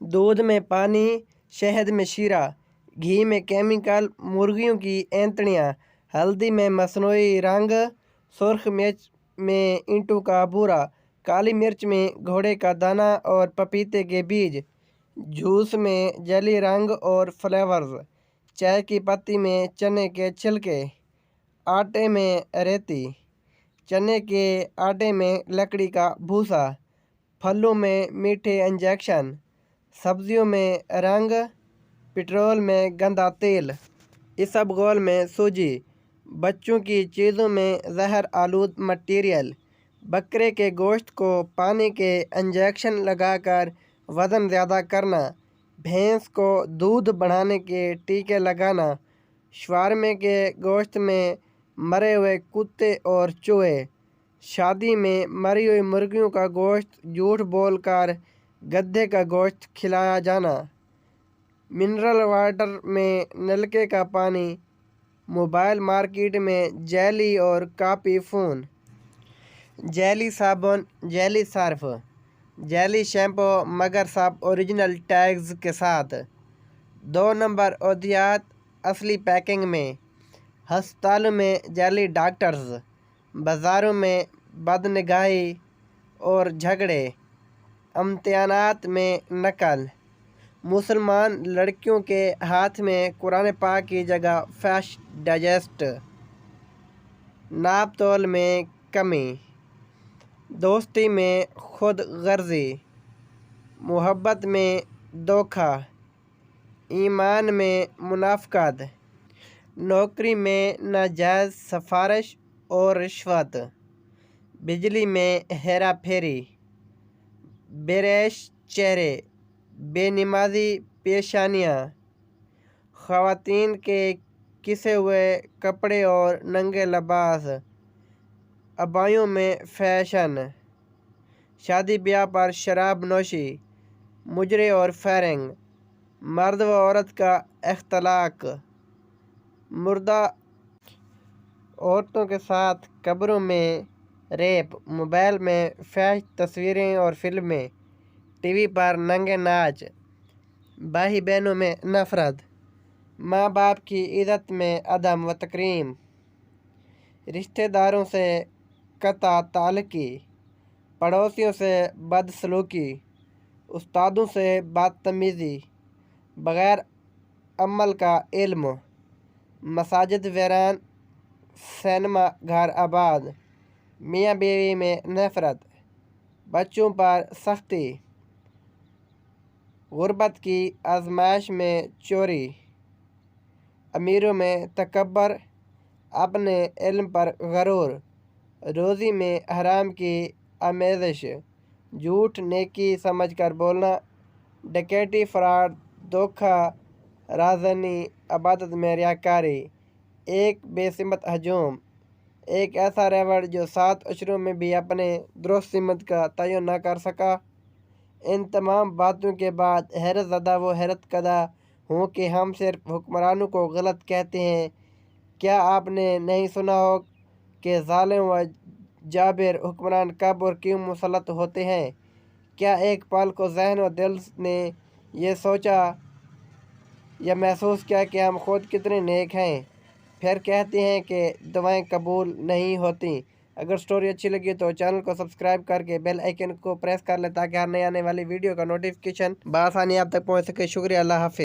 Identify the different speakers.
Speaker 1: دودھ میں پانی، شہد میں شیرہ، گھی میں کیمیکل، مرغیوں کی اینتڑیاں، ہلدی میں مصنوعی رنگ، سرخ مرچ میں اینٹوں کا بورا، کالی مرچ میں گھوڑے کا دانہ اور پپیتے کے بیج، جوس میں جیلی رنگ اور فلیورز، چائے کی پتی میں چنے کے چھلکے، آٹے میں ریتی، چنے کے آٹے میں لکڑی کا بھوسا، پھلوں میں میٹھے انجیکشن، سبزیوں میں رنگ، پٹرول میں گندا تیل، اسبغول میں سوجی، بچوں کی چیزوں میں زہر آلود مٹیریل، بکرے کے گوشت کو پانی کے انجیکشن لگا کر وزن زیادہ کرنا، بھینس کو دودھ بڑھانے کے ٹیکے لگانا، شوارمے کے گوشت میں مرے ہوئے کتے اور چوہے، شادی میں مری ہوئی مرغیوں کا گوشت جھوٹ بول کر گدھے کا گوشت کھلایا جانا، منرل واٹر میں نلکے کا پانی، موبائل مارکیٹ میں جیلی اور کاپی فون، جیلی صابن، جیلی صرف، جیلی شیمپو مگر سب اوریجنل ٹیگز کے ساتھ، 2 نمبر ادویات اصلی پیکنگ میں، ہسپتالوں میں جیلی ڈاکٹرز، بازاروں میں بدنگاہی اور جھگڑے، امتحانات میں نقل، مسلمان لڑکیوں کے ہاتھ میں قرآن پاک کی جگہ فیش ڈائجسٹ، ناپ تول میں کمی، دوستی میں خود غرضی، محبت میں دھوکہ، ایمان میں منافقت، نوکری میں ناجائز سفارش اور رشوت، بجلی میں ہیرا پھیری، بیریش چہرے، بے نمازی پیشانیاں، خواتین کے کسے ہوئے کپڑے اور ننگے لباس، ابایوں میں فیشن، شادی بیاہ پر شراب نوشی، مجرے اور فائرنگ، مرد و عورت کا اختلاق، مردہ عورتوں کے ساتھ قبروں میں ریپ، موبائل میں فحش تصویریں اور فلمیں، ٹی وی پر ننگے ناچ، بھائی بہنوں میں نفرت، ماں باپ کی عزت میں عدم و تکریم، رشتہ داروں سے قطع تعلقی، پڑوسیوں سے بدسلوکی، استادوں سے بدتمیزی، بغیر عمل کا علم، مساجد ویران، سینما گھر آباد، میاں بیوی میں نفرت، بچوں پر سختی، غربت کی آزمائش میں چوری، امیروں میں تکبر، اپنے علم پر غرور، روزی میں حرام کی آمیزش، جھوٹ نیکی سمجھ کر بولنا، ڈکیتی، فراڈ، دھوکہ، رازداری، عبادت میں ریاکاری، ایک بے سمت ہجوم، ایک ایسا ریوڑ جو 7 اشروں میں بھی اپنے درست سمت کا تعین نہ کر سکا۔ ان تمام باتوں کے بعد حیرت زدہ و حیرت کردہ ہوں کہ ہم صرف حکمرانوں کو غلط کہتے ہیں۔ کیا آپ نے نہیں سنا ہو کہ ظالم و جابر حکمران کب اور کیوں مسلط ہوتے ہیں؟ کیا ایک پل کو ذہن و دل نے یہ سوچا یا محسوس کیا کہ ہم خود کتنے نیک ہیں، پھر کہتے ہیں کہ دعائیں قبول نہیں ہوتیں؟ اگر سٹوری اچھی لگی تو چینل کو سبسکرائب کر کے بیل آئیکن کو پریس کر لیں تاکہ ہر نئی آنے والی ویڈیو کا نوٹیفیکیشن بآسانی آپ تک پہنچ سکے۔ شکریہ، اللہ حافظ۔